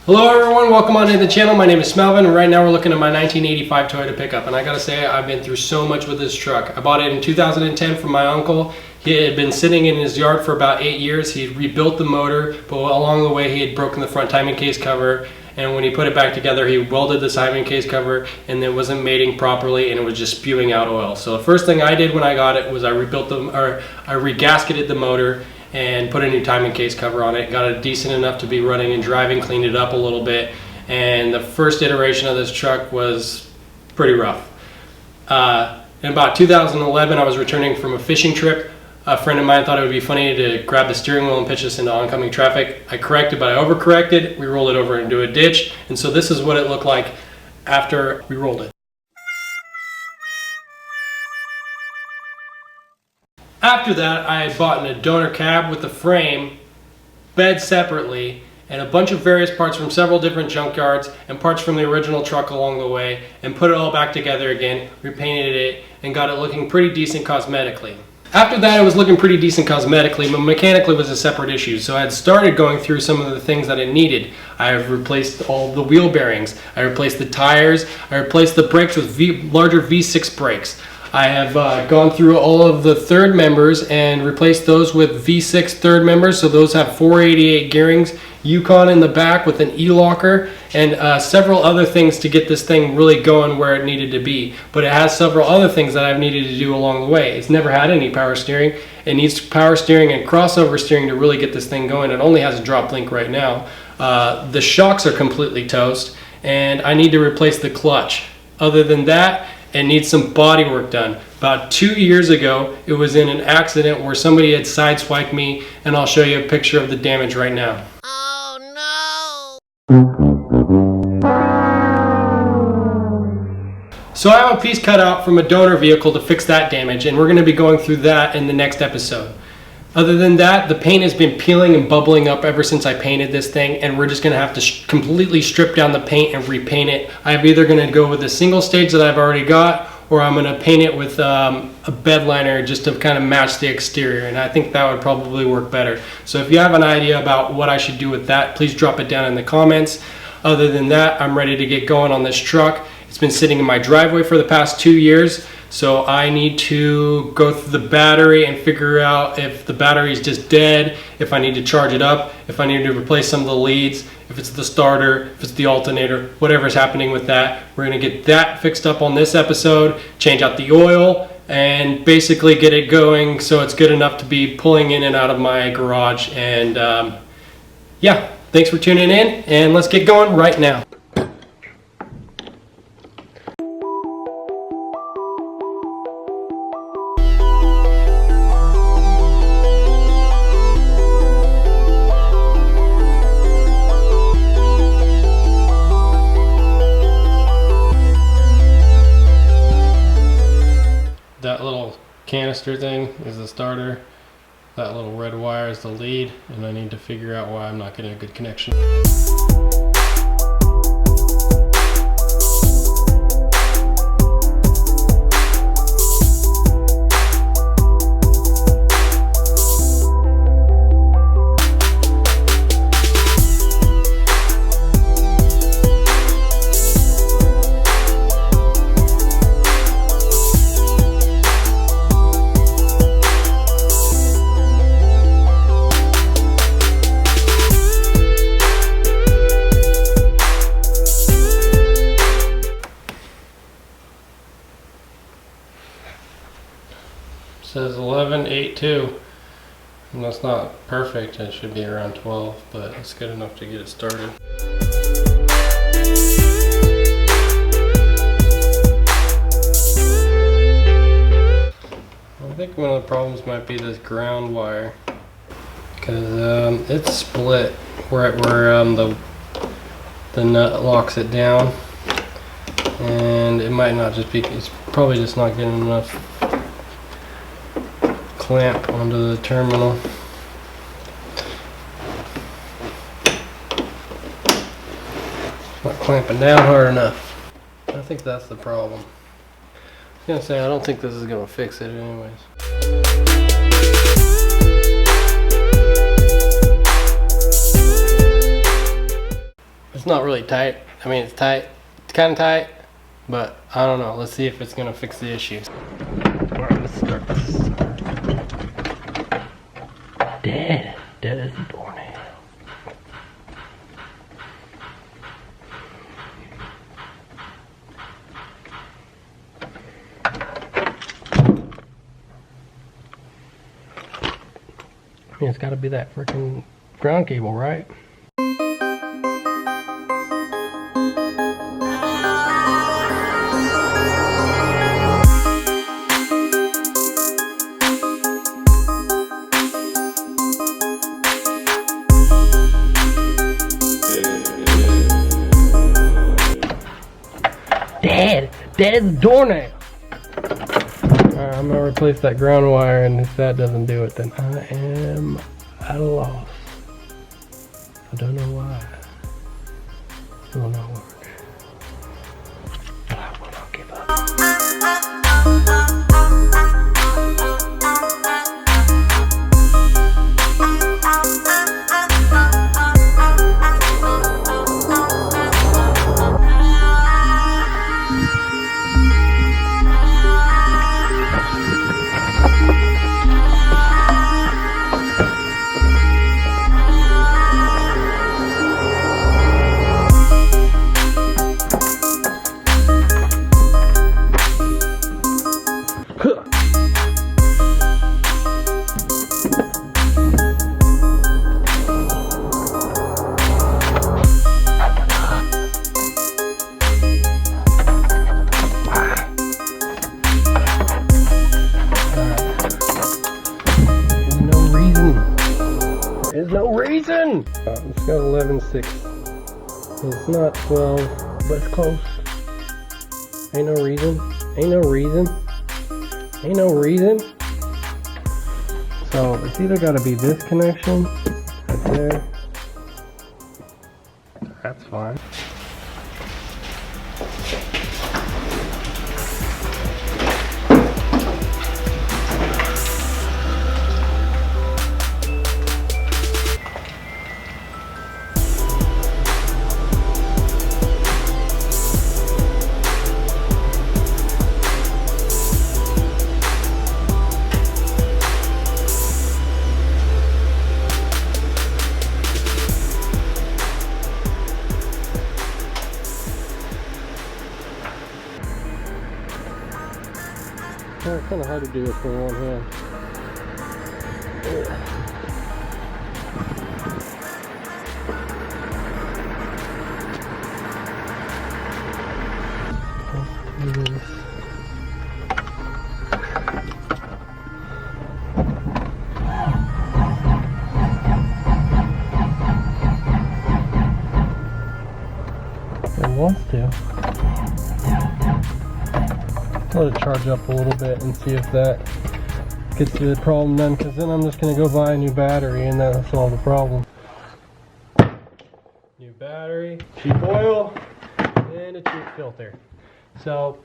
Hello everyone, welcome on to the channel. My name is Melvin, and right now we're looking at my 1985 Toyota pickup, and I gotta say I've been through so much with this truck. I bought it in 2010 from my uncle. He had been sitting in his yard for about 8 years. He had rebuilt the motor, but along the way he had broken the front timing case cover, and when he put it back together he welded the timing case cover and it wasn't mating properly and it was just spewing out oil. So the first thing I did when I got it was I regasketed the motor and put a new timing case cover on it, got it decent enough to be running and driving, cleaned it up a little bit, and the first iteration of this truck was pretty rough. In about 2011 I was returning from a fishing trip. A friend of mine thought it would be funny to grab the steering wheel and pitch us into oncoming traffic. I corrected, but I overcorrected. We rolled it over into a ditch, and so this is what it looked like after we rolled it. After that, I had bought a donor cab with the frame, bed separately, and a bunch of various parts from several different junkyards and parts from the original truck along the way, and put it all back together again, repainted it, and got it looking pretty decent cosmetically. After that, it was looking pretty decent cosmetically, but mechanically was a separate issue. So I had started going through some of the things that it needed. I have replaced all the wheel bearings. I replaced the tires. I replaced the brakes with larger V6 brakes. I have gone through all of the third members and replaced those with V6 third members. So those have 488 gearings, Yukon in the back with an E-locker, and several other things to get this thing really going where it needed to be. But it has several other things that I've needed to do along the way. It's never had any power steering. It needs power steering and crossover steering to really get this thing going. It only has a drop link right now. The shocks are completely toast, and I need to replace the clutch. Other than that, it needs some body work done. About 2 years ago, it was in an accident where somebody had sideswiped me, and I'll show you a picture of the damage right now. Oh no! So I have a piece cut out from a donor vehicle to fix that damage, and we're going to be going through that in the next episode. Other than that, the paint has been peeling and bubbling up ever since I painted this thing, and we're just going to have to completely strip down the paint and repaint it. I'm either going to go with the single stage that I've already got, or I'm going to paint it with a bed liner just to kind of match the exterior, and I think that would probably work better. So if you have an idea about what I should do with that, please drop it down in the comments. Other than that, I'm ready to get going on this truck. It's been sitting in my driveway for the past 2 years. So I need to go through the battery and figure out if the battery is just dead, if I need to charge it up, if I need to replace some of the leads, if it's the starter, if it's the alternator, whatever's happening with that. We're going to get that fixed up on this episode, change out the oil, and basically get it going so it's good enough to be pulling in and out of my garage. And yeah, thanks for tuning in, and let's get going right now. That little canister thing is the starter, that little red wire is the lead, and I need to figure out why I'm not getting a good connection. Says 11.82, and that's not perfect. It should be around 12, but it's good enough to get it started. I think one of the problems might be this ground wire, because it's split where the nut locks it down, and it might not just be, it's probably just not getting enough clamp onto the terminal. It's not clamping down hard enough. I think that's the problem. I was gonna say, I don't think this is gonna fix it anyways. It's not really tight. I mean, it's tight. It's kind of tight, but I don't know. Let's see if it's gonna fix the issue. Alright, let's start this. Dead as a doornail. I mean, it's got to be that freaking ground cable, right? Dead as a doornail. Alright, I'm gonna replace that ground wire, and if that doesn't do it, then I am at a loss. I don't know why. It will not work. But I will not give up. There's no reason! It's got 11.6. It's not 12, but it's close. Ain't no reason. Ain't no reason. Ain't no reason. So it's either gotta be this connection right there. That's fine. It's kind of hard to do this with one hand. It wants to. Let it charge up a little bit and see if that gets the problem done, because then I'm just going to go buy a new battery and that'll solve the problem. New battery, cheap oil, and a cheap filter. So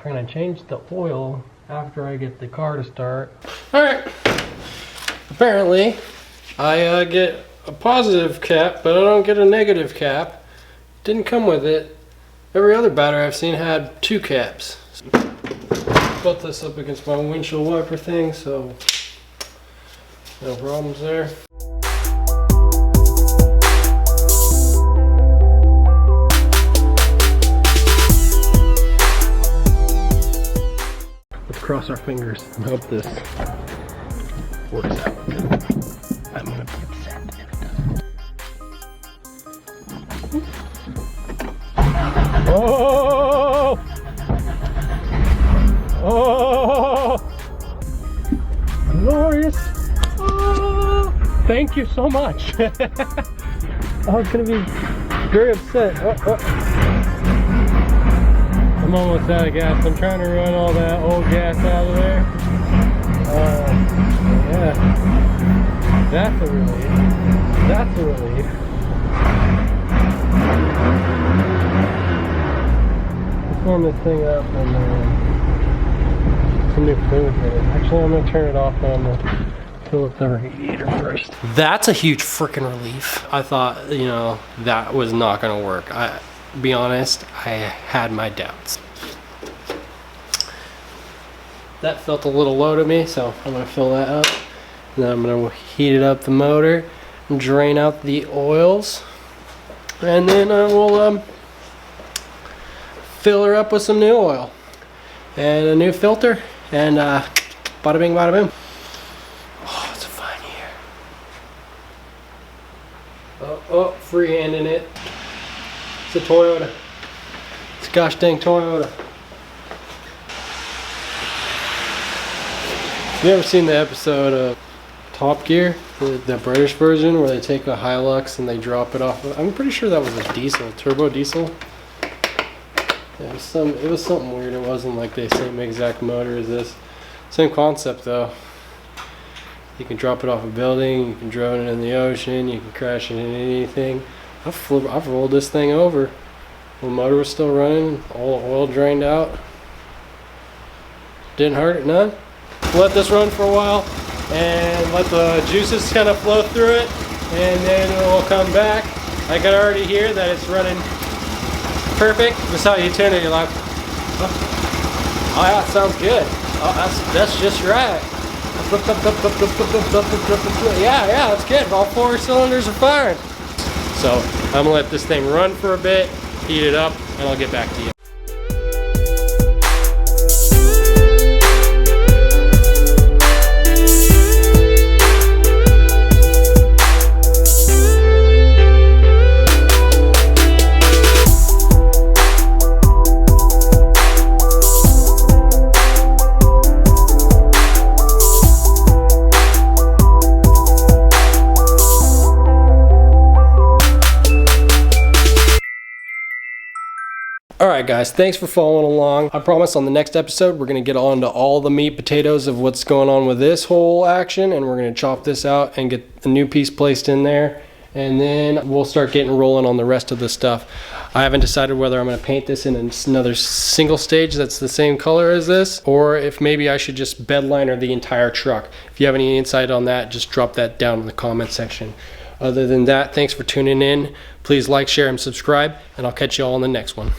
we're going to change the oil after I get the car to start. Alright, apparently I get a positive cap, but I don't get a negative cap. Didn't come with it. Every other battery I've seen had 2 caps. Built this up against my windshield wiper thing, so no problems there. Let's cross our fingers and hope this works out. I'm gonna be upset if it doesn't. Oh! Oh, glorious! Oh, thank you so much. I was gonna be very upset. I'm almost out of gas. I'm trying to run all that old gas out of there. Yeah, that's a relief. That's a relief. Let's warm this thing up and some new fluid here. Actually, I'm going to turn it off on the fill up the radiator first. That's a huge freaking relief. I thought, you know, that was not gonna work. Be honest, I had my doubts. That felt a little low to me, so I'm gonna fill that up. And then I'm gonna heat it up the motor, and drain out the oils, and then I will fill her up with some new oil and a new filter, and bada bing, bada boom. Oh, it's a fine year. Oh, freehanding it. It's a Toyota. It's a gosh dang Toyota. You ever seen the episode of Top Gear, the British version, where they take a Hilux and they drop it off? I'm pretty sure that was a diesel, turbo diesel. It was something weird. It wasn't like the same exact motor as this. Same concept though. You can drop it off a building, you can drone it in the ocean, you can crash it into anything. I've rolled this thing over. The motor was still running, all the oil drained out. Didn't hurt it none. Let this run for a while and let the juices kind of flow through it, and then it will come back. I can already hear that it's running perfect. This is how you tune it. You're like, oh yeah, it sounds good. Oh, that's just right. Yeah, that's good. All 4 cylinders are firing. So I'm gonna let this thing run for a bit, heat it up, and I'll get back to you. Alright guys, thanks for following along. I promise on the next episode we're going to get on to all the meat potatoes of what's going on with this whole action, and we're going to chop this out and get a new piece placed in there, and then we'll start getting rolling on the rest of the stuff. I haven't decided whether I'm going to paint this in another single stage that's the same color as this, or if maybe I should just bed liner the entire truck. If you have any insight on that, just drop that down in the comment section. Other than that, thanks for tuning in. Please like, share, and subscribe, and I'll catch you all in the next one.